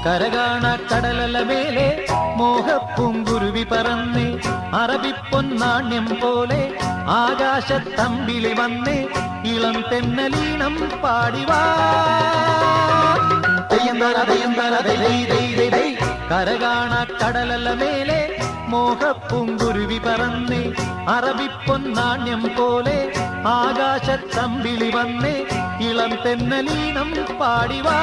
കരകാണ കടലല മേലെ മോഹപ്പൂങ്കുരുവി പറന്ന് അറബിപ്പൊന്നാണ്യം പോലെ ആകാശത്തമ്പിളി വന്ന് ഇളം തെന്നലീണം പാടിവാ. കരകാണ കടലല മേലെ മോഹപ്പൂങ്കുരുവി പറന്ന് അറബിപ്പൊന്നാണ്യം പോലെ ആകാശത്തമ്പിളി വന്ന് ഇളം തെന്നലീണം പാടിവാ.